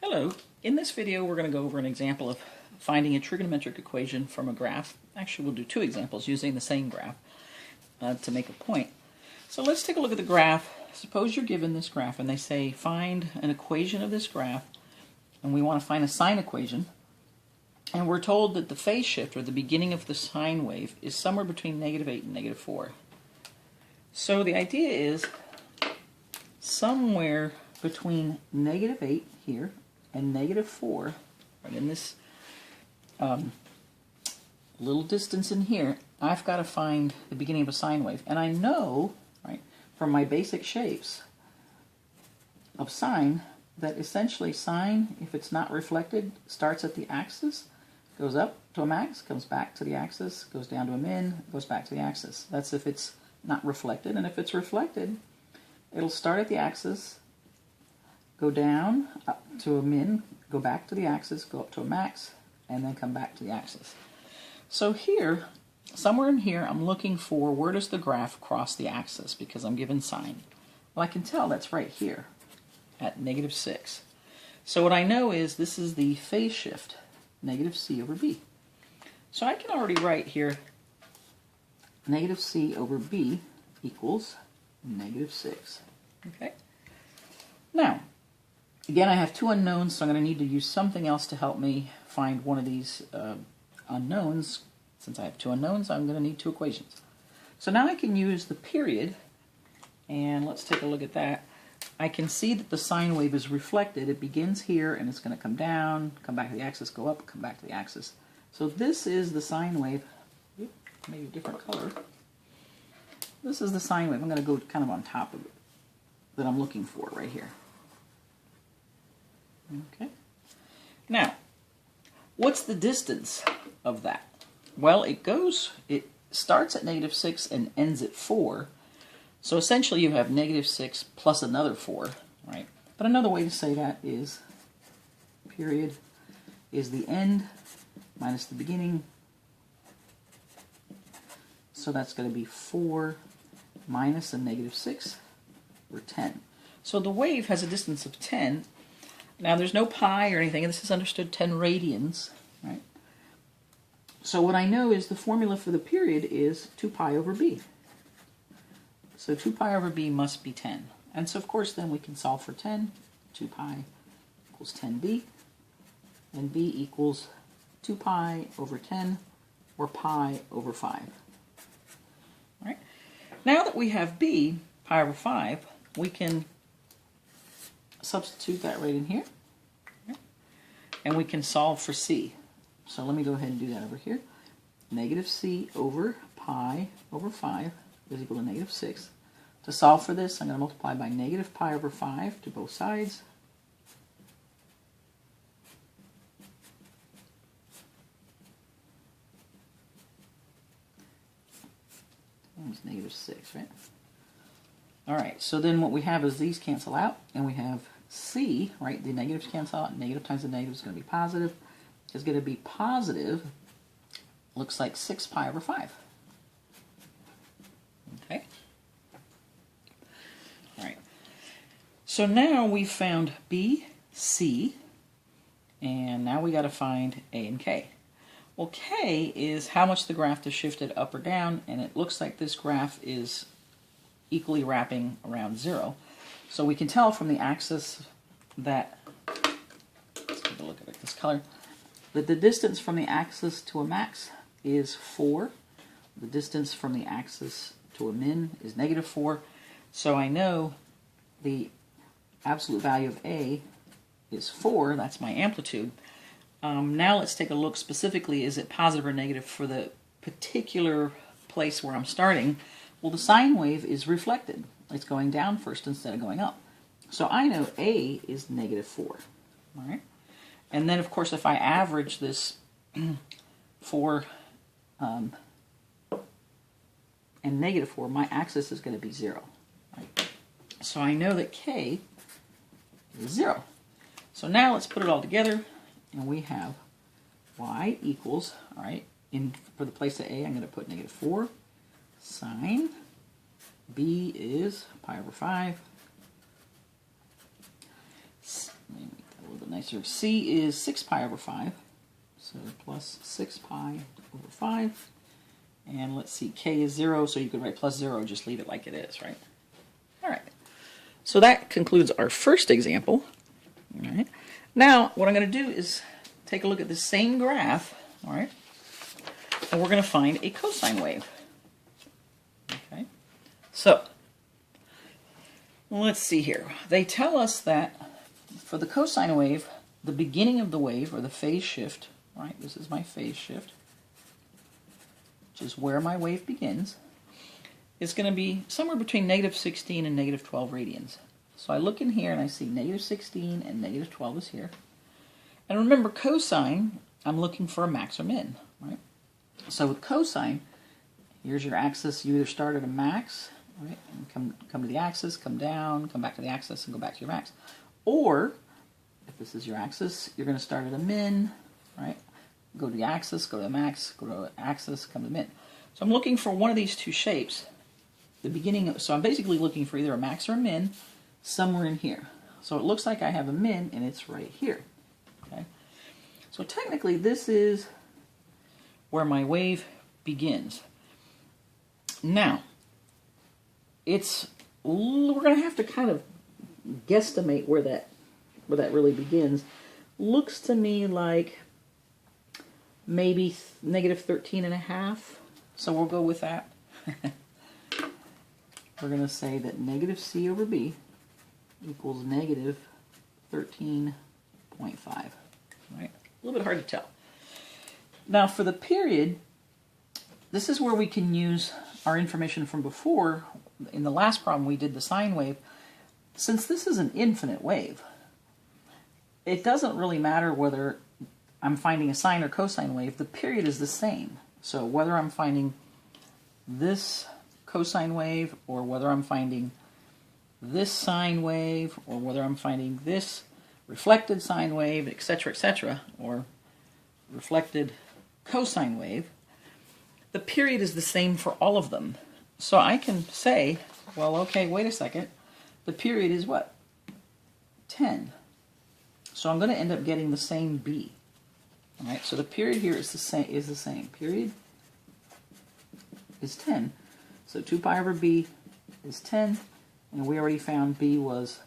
Hello. In this video we're going to go over an example of finding a trigonometric equation from a graph. Actually we'll do two examples using the same graph to make a point. So let's take a look at the graph. Suppose you're given this graph and they say find an equation of this graph, and we want to find a sine equation, and we're told that the phase shift, or the beginning of the sine wave, is somewhere between -8 and -4. So the idea is somewhere between -8 here and -4, right in this little distance in here, I've got to find the beginning of a sine wave. And I know, right, from my basic shapes of sine, that essentially sine, if it's not reflected, starts at the axis, goes up to a max, comes back to the axis, goes down to a min, goes back to the axis. That's if it's not reflected. And if it's reflected, it'll start at the axis, go down up to a min, go back to the axis, go up to a max, and then come back to the axis. So here, somewhere in here, I'm looking for where does the graph cross the axis, because I'm given sine. Well, I can tell that's right here at -6. So what I know is this is the phase shift, -c over b. So I can already write here -c over b equals -6. Okay? Now, again, I have two unknowns, so I'm going to need to use something else to help me find one of these unknowns. Since I have two unknowns, I'm going to need two equations. So now I can use the period, and let's take a look at that. I can see that the sine wave is reflected. It begins here, and it's going to come down, come back to the axis, go up, come back to the axis. So this is the sine wave. Maybe a different color. This is the sine wave. I'm going to go kind of on top of it that I'm looking for right here. Okay. Now, what's the distance of that? Well, it starts at -6 and ends at 4. So essentially you have -6 plus another 4, right? But another way to say that is period is the end minus the beginning. So that's going to be 4 minus a -6, or 10. So the wave has a distance of 10. Now there's no pi or anything, and this is understood 10 radians, right? So what I know is the formula for the period is 2 pi over b. So 2 pi over b must be 10. And so of course then we can solve for 10. 2 pi equals 10b. And b equals 2 pi over 10, or pi over 5. All right? Now that we have b, pi over 5, we can substitute that right in here. And we can solve for c. So let me go ahead and do that over here. -c over pi over 5 is equal to -6. To solve for this, I'm going to multiply by -pi over 5 to both sides. That was -6, right? All right, so then what we have is these cancel out, and we have c, right? The negatives cancel out. Negative times the negative is going to be positive. It's going to be positive, looks like 6 pi over 5. Okay? All right. So now we've found B, C, and now we got to find A and K. Well, K is how much the graph has shifted up or down, and it looks like this graph is equally wrapping around 0. So we can tell from the axis that, let's take a look at this color, that the distance from the axis to a max is 4. The distance from the axis to a min is -4. So I know the absolute value of A is 4. That's my amplitude. Now let's take a look specifically, is it positive or negative for the particular place where I'm starting? Well, the sine wave is reflected. It's going down first instead of going up. So I know A is -4. All right? And then, of course, if I average this 4 and -4, my axis is going to be 0. Right? So I know that K is 0. So now let's put it all together, and we have y equals, all right, for the place of A, I'm going to put -4. Sine B is pi over 5. Let me make that a little bit nicer. C is 6 pi over 5. So plus 6 pi over 5. And let's see, K is 0, so you could write plus 0, just leave it like it is, right? All right. So that concludes our first example. All right. Now, what I'm going to do is take a look at the same graph, all right, and we're going to find a cosine wave. Okay. So, let's see here. They tell us that for the cosine wave, the beginning of the wave, or the phase shift, right, this is my phase shift, which is where my wave begins, is going to be somewhere between negative 16 and negative 12 radians. So I look in here and I see negative 16 and negative 12 is here. And remember, cosine, I'm looking for a max or min, right? So with cosine, here's your axis. You either start at a max, right, and come to the axis, come down, come back to the axis, and go back to your max. Or, if this is your axis, you're going to start at a min, right? Go to the axis, go to the max, go to the axis, come to the min. So I'm looking for one of these two shapes. The beginning, so I'm basically looking for either a max or a min somewhere in here. So it looks like I have a min, and it's right here. Okay. So technically, this is where my wave begins. Now, we're going to have to kind of guesstimate where that really begins. Looks to me like maybe negative 13 and a half. So we'll go with that. We're going to say that negative c over b equals negative 13.5. Right? A little bit hard to tell. Now for the period, this is where we can use our information from before. In the last problem we did the sine wave. Since this is an infinite wave, it doesn't really matter whether I'm finding a sine or cosine wave. The period is the same. So whether I'm finding this cosine wave, or whether I'm finding this sine wave, or whether I'm finding this reflected sine wave, etc., or reflected cosine wave, the period is the same for all of them. So I can say, well, okay, wait a second, the period is what? 10. So I'm going to end up getting the same b. All right, so the period here is the same. Period is 10. So 2 pi over b is 10, and we already found b was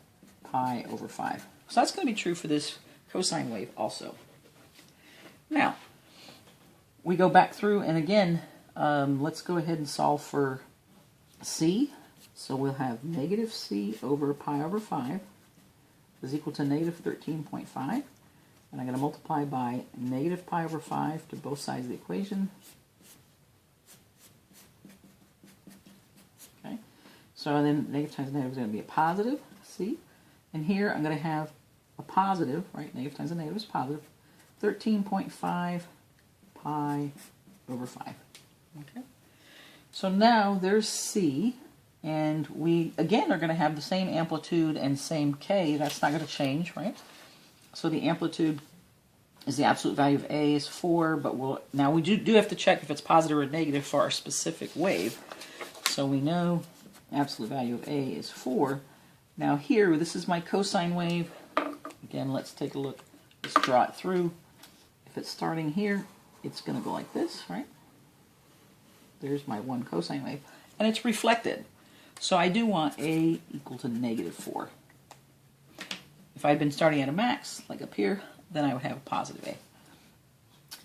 pi over 5. So that's going to be true for this cosine wave also. Now, we go back through, and again, let's go ahead and solve for c. So we'll have negative c over pi over 5 is equal to negative 13.5. And I'm going to multiply by negative pi over 5 to both sides of the equation. Okay. So then negative times negative is going to be a positive, c. And here I'm going to have a positive, right? Negative times a negative is positive. 13.5 pi over 5. Okay. So now there's c. And we, again, are going to have the same amplitude and same k. That's not going to change, right? So the amplitude is the absolute value of A is 4, but now we do have to check if it's positive or negative for our specific wave. So we know absolute value of A is 4. Now here, this is my cosine wave. Again, let's take a look. Let's draw it through. If it's starting here, it's going to go like this, right? There's my one cosine wave. And it's reflected. So I do want A equal to negative 4. If I'd been starting at a max, like up here, then I would have a positive A.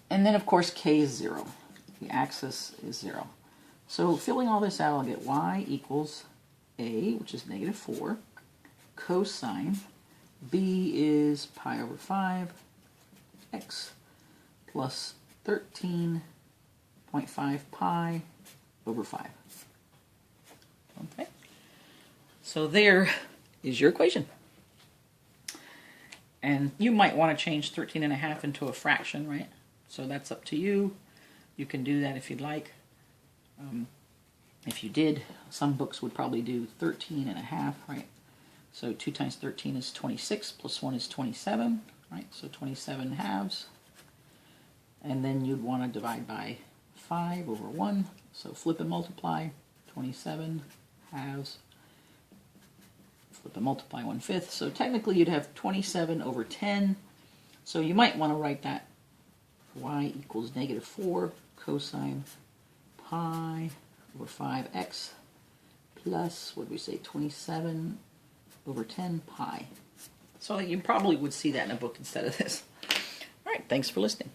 And then, of course, K is 0. The axis is 0. So filling all this out, I'll get Y equals A, which is negative 4, cosine. B is pi over 5, x plus 13.5 pi over 5. Okay, so there is your equation. And you might want to change 13.5 into a fraction, right? So that's up to you. You can do that if you'd like. If you did, some books would probably do 13.5, right? So 2 times 13 is 26, plus 1 is 27, right? So 27 halves. And then you'd want to divide by 5 over 1. So flip and multiply, 27 halves. Flip and multiply 1/5. So technically you'd have 27 over 10 So you might want to write that y equals -4 cosine pi over 5x plus, what did we say, 27 over 10 pi. So you probably would see that in a book instead of this. All right, thanks for listening.